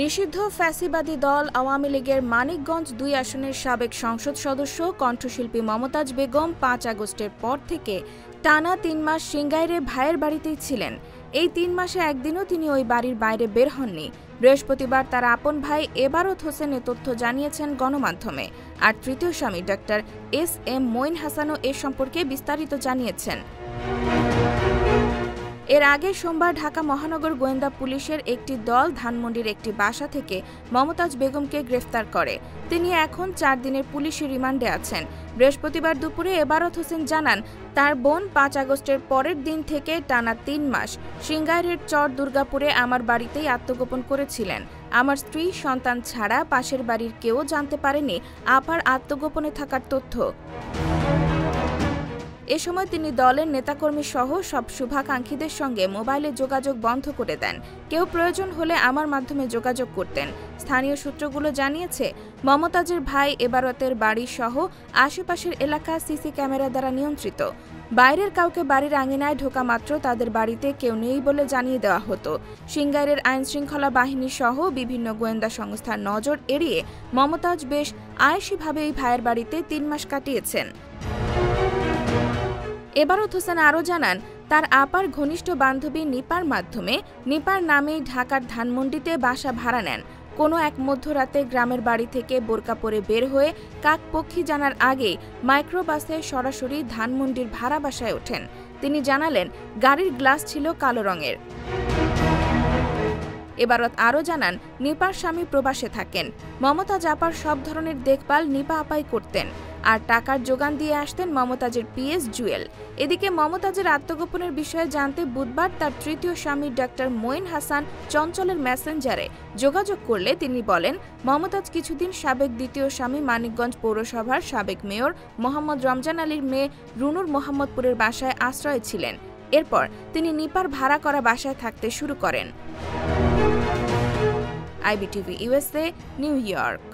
নিষিদ্ধ ফ্যাসিবাদী দল আওয়ামী লীগের মানিকগঞ্জ ২ আসনের সাবেক সংসদ সদস্য কণ্ঠশিল্পী মমতাজ বেগম ৫ আগস্টের পর থেকে টানা ৩ মাস সিংগাইরে ভাইয়ের বাড়িতেই ছিলেন। এই ৩ মাসে একদিনও তিনি ওই বাড়ির বাইরে বের হননি। বৃহস্পতিবার তার আপন ভাই এবারত হোসেন এ তথ্য জানিয়েছেন গণমাধ্যমে। আর তৃতীয় স্বামী ডাক্তার এস.এম. মঈন হাসানও এ সম্পর্কে বিস্তারিত জানিয়েছেন। এর আগে সোমবার ঢাকা মহানগর গোয়েন্দা পুলিশের একটি দল ধানমন্ডির একটি বাসা থেকে মমতাজ বেগমকে গ্রেফতার করে। তিনি এখন ৪ দিনের পুলিশি রিমান্ডে আছেন। বৃহস্পতিবার দুপুরে এবারত হোসেন জানান, তার বোন ৫ আগস্টের পরের দিন থেকে টানা ৩ মাস সিংগাইরের চর দুর্গাপুরে আমার বাড়িতেই আত্মগোপন করেছিলেন। আমার স্ত্রী, সন্তান ছাড়া পাশের বাড়ির কেউ জানতে পারেনি আপার আত্মগোপনে থাকার তথ্য। এ সময় তিনি দলের নেতাকর্মী সহ সব শুভাকাঙ্ক্ষীদের সঙ্গে মোবাইলে যোগাযোগ বন্ধ করে দেন। কেউ প্রয়োজন হলে আমার মাধ্যমে যোগাযোগ করতেন। স্থানীয় সূত্রগুলো জানিয়েছে, মমতাজের ভাই এবারতের বাড়ি সহ আশেপাশের এলাকা সিসি ক্যামেরা দ্বারা নিয়ন্ত্রিত। বাইরের কাউকে বাড়ির আঙিনায় ঢোকা মাত্র তাদের বাড়িতে কেউ নেই বলে জানিয়ে দেওয়া হতো। সিংগাইরের আইনশৃঙ্খলা বাহিনী সহ বিভিন্ন গোয়েন্দা সংস্থার নজর এড়িয়ে মমতাজ বেশ আয়েশিভাবে এই ভাইয়ের বাড়িতে ৩ মাস কাটিয়েছেন। এবারত হোসেন আরও জানান, তার আপার ঘনিষ্ঠ বান্ধবী নিপার মাধ্যমে নিপার নামেই ঢাকার ধানমন্ডিতে বাসা ভাড়া নেন। কোনো এক মধ্যরাতে গ্রামের বাড়ি থেকে বোরকা পরে বের হয়ে কাকপক্ষী জানার আগেই মাইক্রোবাসে সরাসরি ধানমন্ডির ভাড়া বাসায় ওঠেন। তিনি জানালেন, গাড়ির গ্লাস ছিল কালো রঙের। এবারত আরও জানান, নিপার স্বামী প্রবাসে থাকেন। মমতাজ আপার সব ধরনের দেখভাল নিপা আপাই করতেন, আর টাকার যোগান দিয়ে আসতেন মমতাজের পিএস জুয়েল। এদিকে মমতাজের আত্মগোপনের বিষয়ে জানতে বুধবার তার তৃতীয় স্বামী ডাক্তার মঈন হাসান চঞ্চলের মেসেঞ্জারে যোগাযোগ করলে তিনি বলেন, মমতাজ কিছুদিন সাবেক দ্বিতীয় স্বামী মানিকগঞ্জ পৌরসভার সাবেক মেয়র মোহাম্মদ রমজান আলীর মেয়ে রুনুর মোহাম্মদপুরের বাসায় আশ্রয়ে ছিলেন। এরপর তিনি নিপার ভাড়া করা বাসায় থাকতে শুরু করেন। IBTV USA, new York.